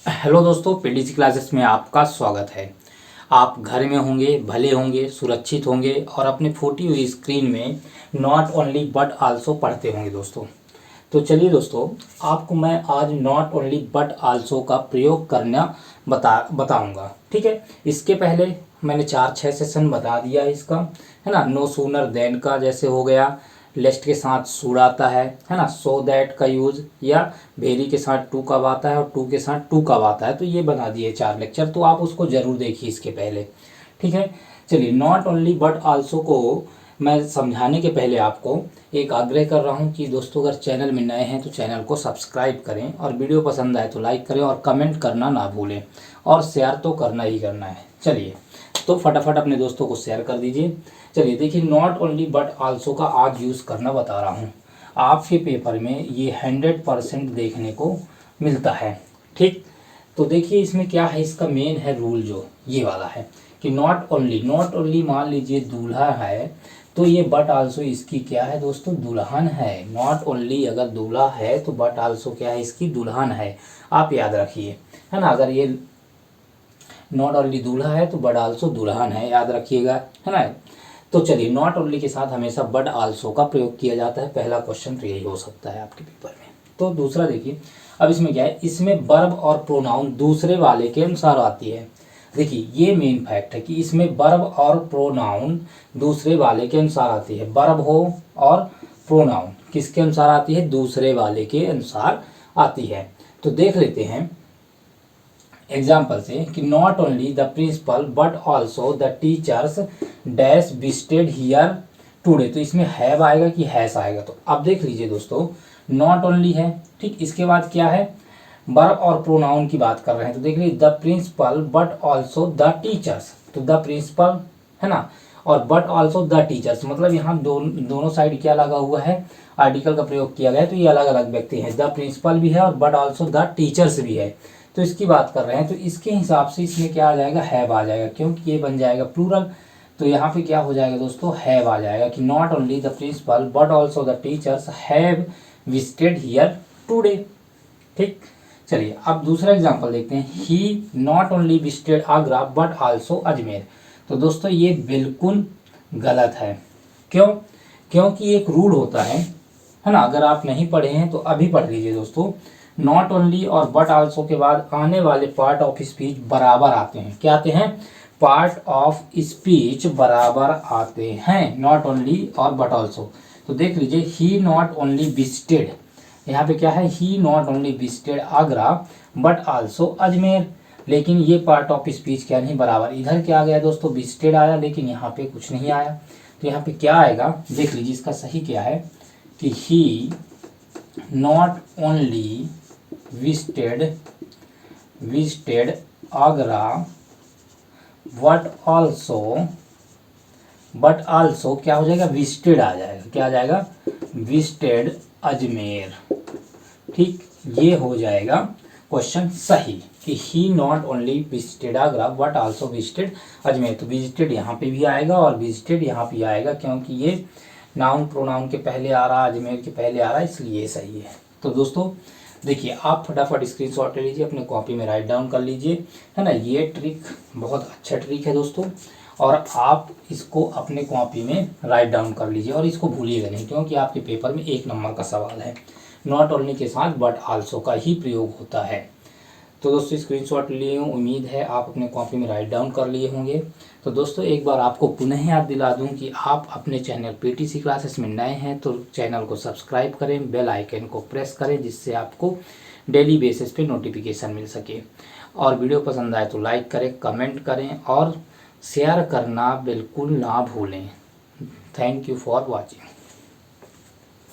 Hello दोस्तों, PDC classes में आपका स्वागत है। आप घर में होंगे, भले होंगे, सुरक्षित होंगे और अपने फूटी हुई स्क्रीन में नॉट ओनली बट आल्सो पढ़ते होंगे दोस्तों। तो चलिए दोस्तों, आपको मैं आज नॉट ओनली बट आल्सो का प्रयोग करना बताऊंगा। ठीक है, इसके पहले मैंने 4-6 सेशन बता दिया है इसका, है ना। नो सूनर देन का जैसे हो गया, लेस्ट के साथ शुड आता है ना। सो दैट का यूज, या वेरी के साथ टू कब आता है और टू के साथ टू कब आता है, तो ये बना दिए 4 लेक्चर, तो आप उसको जरूर देखिए इसके पहले। ठीक है, चलिए नॉट ओनली बट आल्सो को मैं समझाने के पहले आपको एक आग्रह कर रहा हूँ कि दोस्तों, अगर चैनल में नए हैं तो चैनल को सब्सक्राइब करें और वीडियो पसंद आए तो लाइक करें और कमेंट करना ना भूलें और शेयर तो करना ही करना है। चलिए तो फटाफट अपने दोस्तों को शेयर कर दीजिए। चलिए देखिए, नॉट ओनली बट आल्सो का आज यूज़ करना बता रहा हूँ। आपके पेपर में ये 100% देखने को मिलता है। ठीक, तो देखिए इसमें क्या है, इसका मेन है रूल जो ये वाला है कि नॉट ओनली मान लीजिए दूल्हा है तो ये बट आल्सो इसकी क्या है दोस्तों, दुल्हन है। नॉट ओनली अगर दूल्हा है तो बट आल्सो क्या है, इसकी दुल्हन है। आप याद रखिए, है ना। अगर ये नॉट ओनली दूल्हा है तो बट आल्सो दुल्हन है, याद रखिएगा, है ना। तो चलिए, नॉट ओनली के साथ हमेशा बट आल्सो का प्रयोग किया जाता है। पहला क्वेश्चन तो यही हो सकता है आपके पेपर में। तो दूसरा देखिए, अब इसमें क्या है, इसमें वर्ब और प्रोनाउन दूसरे वाले के अनुसार आती है। देखिए ये मेन फैक्ट है कि इसमें वर्ब और प्रोनाउन दूसरे वाले के अनुसार आती है। वर्ब हो और प्रोनाउन किसके अनुसार आती है, दूसरे वाले के अनुसार आती है। तो देख लेते हैं एग्जाम्पल से कि not only the principal but also the teachers dash visited here today. तो इसमें हैव आएगा कि हैस आएगा, तो अब देख लीजिए दोस्तों, नॉट ओनली है। ठीक, इसके बाद क्या है, वर्ब और प्रोनाउन की बात कर रहे हैं। तो देख लीजिए, the principal but also the teachers, तो द प्रिंसिपल है ना, और बट ऑल्सो द टीचर्स, मतलब यहाँ दोनों साइड क्या लगा हुआ है, आर्टिकल का प्रयोग किया गया है। तो ये अलग अलग व्यक्ति हैं, द प्रिंसिपल भी है और बट ऑल्सो द टीचर्स भी है। तो इसकी बात कर रहे हैं, तो इसके हिसाब से इसमें क्या आ जाएगा, हैव आ जाएगा, क्योंकि ये बन जाएगा प्लूरल। तो यहाँ पे क्या हो जाएगा दोस्तों, हैव आ जाएगा कि not only the principal but also the teachers have visited here today. ठीक, चलिए अब दूसरा एग्जांपल देखते हैं। He not only visited Agra but also Ajmer. तो दोस्तों ये बिल्कुल गलत है। क्यों, क्योंकि एक रूल होता है ना। अगर आप नहीं पढ़े हैं तो अभी पढ़ लीजिए दोस्तों। नॉट ओनली और बट आल्सो के बाद आने वाले पार्ट ऑफ स्पीच बराबर आते हैं। क्या आते हैं, पार्ट ऑफ स्पीच बराबर आते हैं, नॉट ओनली और बट आल्सो। तो देख लीजिए, ही नॉट ओनली विजिटेड, यहाँ पे क्या है, he not only visited Agra but also Ajmer. लेकिन ये पार्ट ऑफ स्पीच क्या नहीं बराबर, इधर क्या आ गया दोस्तों, विजिटेड आया, लेकिन यहाँ पे कुछ नहीं आया। तो यहाँ पे क्या आएगा, देख लीजिए इसका सही क्या है कि he not only visited Agra but also क्या हो जाएगा, विजिटेड आ जाएगा, क्या आ जाएगा, विजिटेड अजमेर। ठीक, ये हो जाएगा क्वेश्चन सही कि he not only visited Agra but also visited Ajmer. तो विजिटेड यहाँ पे भी आएगा और विजिटेड यहाँ पे आएगा, क्योंकि ये नाउन प्रोनाउन के पहले आ रहा है, अजमेर के पहले आ रहा है, इसलिए सही है। तो दोस्तों देखिए, आप फटाफट स्क्रीनशॉट ले लीजिए, अपने कॉपी में राइट डाउन कर लीजिए, है ना। ये ट्रिक बहुत अच्छा ट्रिक है दोस्तों, और आप इसको अपने कॉपी में राइट डाउन कर लीजिए और इसको भूलिएगा नहीं, क्योंकि आपके पेपर में 1 नंबर का सवाल है। नॉट ओनली के साथ बट आल्सो का ही प्रयोग होता है। तो दोस्तों स्क्रीनशॉट लिए हूँ, उम्मीद है आप अपने कॉपी में राइट डाउन कर लिए होंगे। तो दोस्तों एक बार आपको पुनः याद दिला दूं कि आप अपने चैनल पीटीसी क्लासेस में नए हैं तो चैनल को सब्सक्राइब करें, बेल आइकन को प्रेस करें, जिससे आपको डेली बेसिस पे नोटिफिकेशन मिल सके। और वीडियो पसंद आए तो लाइक करें, कमेंट करें और शेयर करना बिल्कुल ना भूलें। Thank you for watching.